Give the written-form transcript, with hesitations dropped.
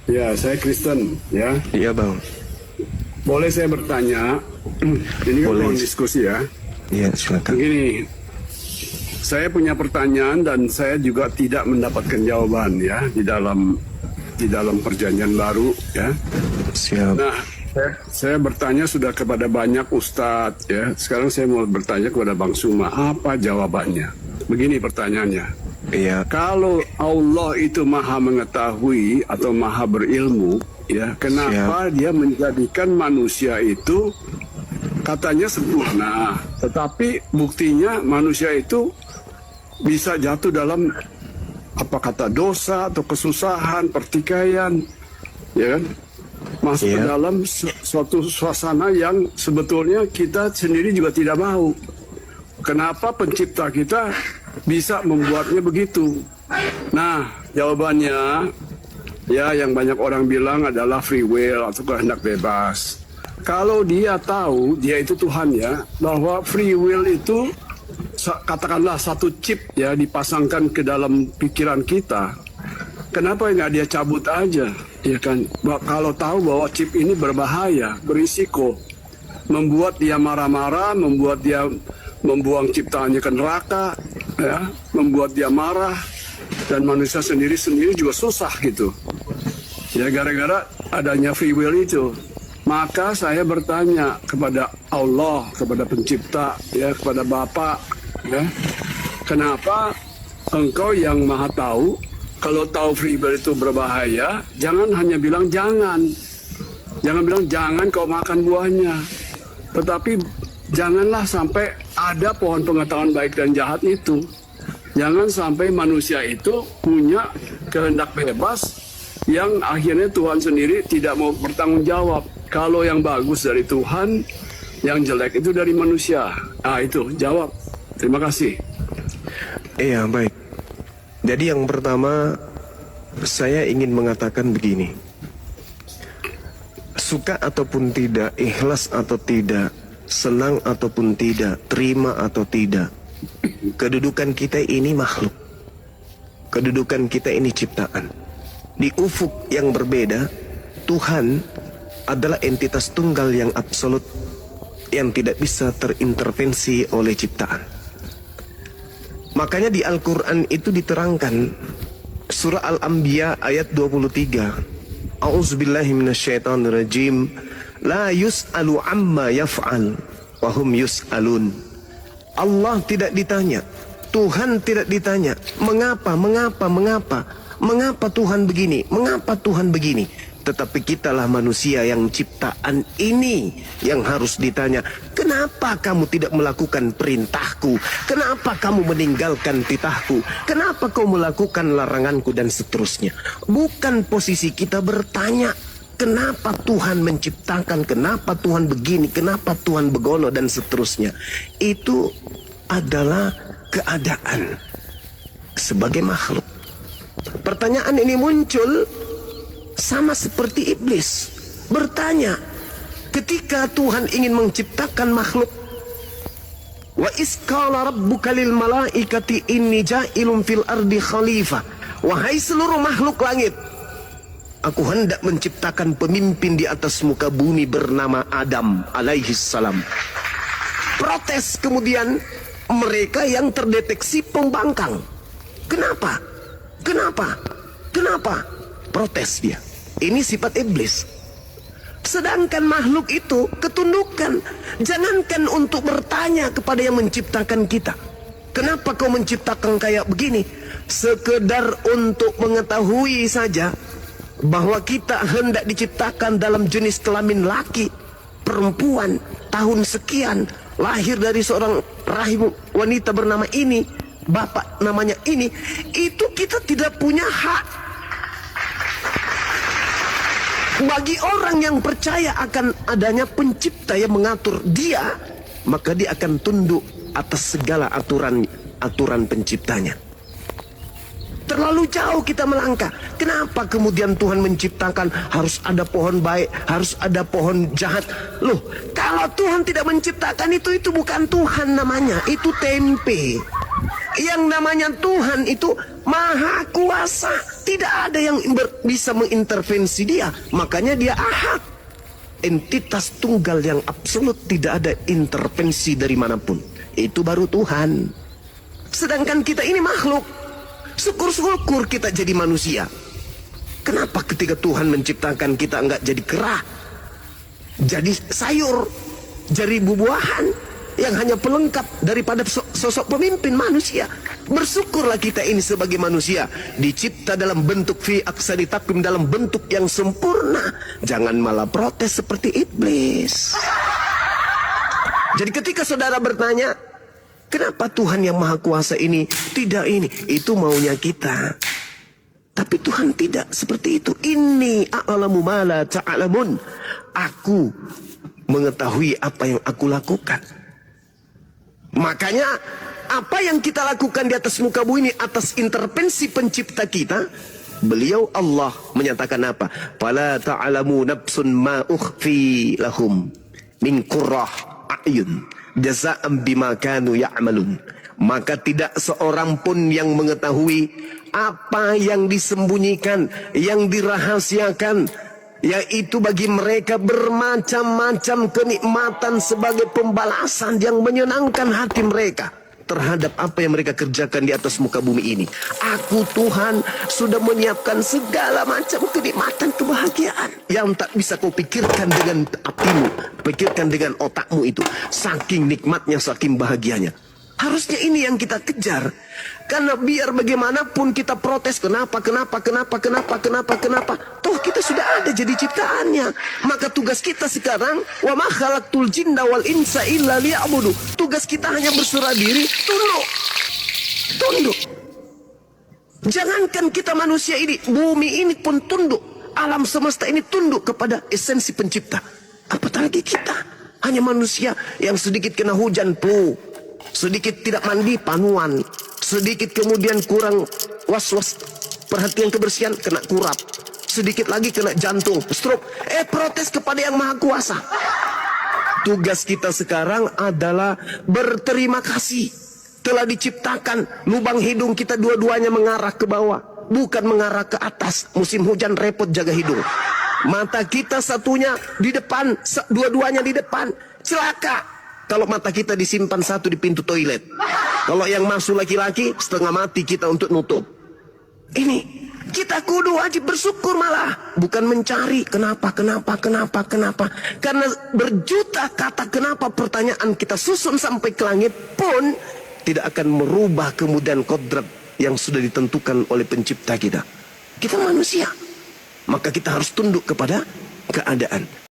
Ya, saya Kristen, ya. Iya bang. Boleh saya bertanya? Ini kan Boleh. ruang diskusi ya. Iya silakan. Begini, saya punya pertanyaan dan saya juga tidak mendapatkan jawaban ya di dalam perjanjian baru ya. Siap. Nah, saya bertanya sudah kepada banyak ustadz ya. Sekarang saya mau bertanya kepada Bang Suma, apa jawabannya? Begini pertanyaannya. Iya. Kalau Allah itu maha mengetahui atau maha berilmu, ya, kenapa dia menjadikan manusia itu katanya sempurna, tetapi buktinya manusia itu bisa jatuh dalam apa kata dosa atau kesusahan, pertikaian, ya kan? Masuk ke dalam suatu suasana yang sebetulnya kita sendiri juga tidak mau. Kenapa pencipta kita bisa membuatnya begitu? Nah, jawabannya ya yang banyak orang bilang adalah free will atau kehendak bebas. Kalau dia tahu, dia itu Tuhan ya, bahwa free will itu katakanlah satu chip ya dipasangkan ke dalam pikiran kita. Kenapa nggak dia cabut aja, ya kan? Kalau tahu bahwa chip ini berbahaya, berisiko, membuat dia marah-marah, membuat dia membuang ciptaannya ke neraka, ya, membuat dia marah, dan manusia sendiri juga susah gitu. Ya gara-gara adanya free will itu. Maka saya bertanya kepada Allah, kepada pencipta, ya, kepada Bapa, ya, kenapa engkau yang maha tahu, kalau tahu free will itu berbahaya, jangan hanya bilang jangan. Jangan bilang jangan kau makan buahnya. Tetapi janganlah sampai ada pohon pengetahuan baik dan jahat itu. Jangan sampai manusia itu punya kehendak bebas yang akhirnya Tuhan sendiri tidak mau bertanggung jawab. Kalau yang bagus dari Tuhan, yang jelek itu dari manusia. Ah itu, jawab. Terima kasih. Iya baik. Jadi yang pertama saya ingin mengatakan begini. Suka ataupun tidak, ikhlas atau tidak, senang ataupun tidak, terima atau tidak, kedudukan kita ini makhluk. Kedudukan kita ini ciptaan. Di ufuk yang berbeda, Tuhan adalah entitas tunggal yang absolut yang tidak bisa terintervensi oleh ciptaan. Makanya di Al-Quran itu diterangkan surah Al-Anbiya ayat 23. A'udzubillahi minasyaitonirrajim. La yus'alu amma yaf'al wa hum yus'alun. Allah tidak ditanya, Tuhan tidak ditanya, mengapa Tuhan begini, mengapa Tuhan begini. Tetapi kitalah manusia yang ciptaan ini yang harus ditanya, kenapa kamu tidak melakukan perintahku? Kenapa kamu meninggalkan titahku? Kenapa kau melakukan laranganku dan seterusnya? Bukan posisi kita bertanya, kenapa Tuhan menciptakan, kenapa Tuhan begini, kenapa Tuhan begono dan seterusnya. Itu adalah keadaan sebagai makhluk. Pertanyaan ini muncul sama seperti iblis bertanya ketika Tuhan ingin menciptakan makhluk. Wa isqala rabbuka lil malaikati inni ja'ilun fil ardi khalifah. Wahai seluruh makhluk langit, aku hendak menciptakan pemimpin di atas muka bumi bernama Adam alaihi salam. Protes kemudian mereka yang terdeteksi pembangkang. Kenapa? Protes dia. Ini sifat iblis. Sedangkan makhluk itu ketundukan. Jangankan untuk bertanya kepada yang menciptakan kita, kenapa kau menciptakan kayak begini? Sekedar untuk mengetahui saja bahwa kita hendak diciptakan dalam jenis kelamin laki, perempuan, tahun sekian, lahir dari seorang rahim wanita bernama ini, bapak namanya ini, itu kita tidak punya hak. Bagi orang yang percaya akan adanya pencipta yang mengatur dia, maka dia akan tunduk atas segala aturan penciptanya. Terlalu jauh kita melangkah. Kenapa kemudian Tuhan menciptakan harus ada pohon baik, harus ada pohon jahat? Loh, kalau Tuhan tidak menciptakan itu bukan Tuhan namanya, itu tempe. Yang namanya Tuhan itu maha kuasa. Tidak ada yang bisa mengintervensi dia. Makanya dia ahad. Entitas tunggal yang absolut, tidak ada intervensi dari manapun. Itu baru Tuhan. Sedangkan kita ini makhluk. Syukur-syukur kita jadi manusia. Kenapa ketika Tuhan menciptakan kita enggak jadi kera, jadi sayur, jadi buah-buahan yang hanya pelengkap daripada sosok pemimpin manusia? Bersyukurlah kita ini sebagai manusia, dicipta dalam bentuk fi aksari taqwim, dalam bentuk yang sempurna. Jangan malah protes seperti iblis. Jadi ketika saudara bertanya, kenapa Tuhan yang Maha Kuasa ini tidak ini? Itu maunya kita. Tapi Tuhan tidak seperti itu. Inni a'lamu ma la ta'lamun. Aku mengetahui apa yang aku lakukan. Makanya apa yang kita lakukan di atas muka bumi ini atas intervensi pencipta kita, beliau Allah menyatakan apa? Fala ta'lamu nafsun ma ukhfi lahum min qurrah a'yun jazaa'an bima kanu ya'malun. Maka tidak seorang pun yang mengetahui apa yang disembunyikan, yang dirahasiakan, yaitu bagi mereka bermacam-macam kenikmatan sebagai pembalasan yang menyenangkan hati mereka terhadap apa yang mereka kerjakan di atas muka bumi ini. Aku Tuhan sudah menyiapkan segala macam kenikmatan, kebahagiaan yang tak bisa kau pikirkan dengan hatimu, pikirkan dengan otakmu itu. Saking nikmatnya, saking bahagianya. Harusnya ini yang kita kejar. Karena biar bagaimanapun kita protes, kenapa. Toh kita sudah ada jadi ciptaannya. Maka tugas kita sekarang, wa ma khalaqtul jinna wal insa illa liya'budu. Tugas kita hanya berserah diri, tunduk. Jangankan kita manusia ini, bumi ini pun tunduk. Alam semesta ini tunduk kepada esensi pencipta. Apatah lagi kita, hanya manusia yang sedikit kena hujan, flu. Sedikit tidak mandi, panuan. Sedikit kemudian kurang was-was perhatian kebersihan, kena kurap. Sedikit lagi kena jantung, stroke. Protes kepada yang Maha Kuasa. Tugas kita sekarang adalah berterima kasih. Telah diciptakan lubang hidung kita dua-duanya mengarah ke bawah, bukan mengarah ke atas. Musim hujan repot jaga hidung. Mata kita satunya di depan, dua-duanya di depan. Celaka kalau mata kita disimpan satu di pintu toilet. Kalau yang masuk laki-laki, setengah mati kita untuk nutup. Ini kita kudu wajib bersyukur malah, bukan mencari kenapa. Karena berjuta kata kenapa pertanyaan kita susun sampai ke langit pun tidak akan merubah kemudian kodrat yang sudah ditentukan oleh pencipta kita. Kita manusia, maka kita harus tunduk kepada keadaan.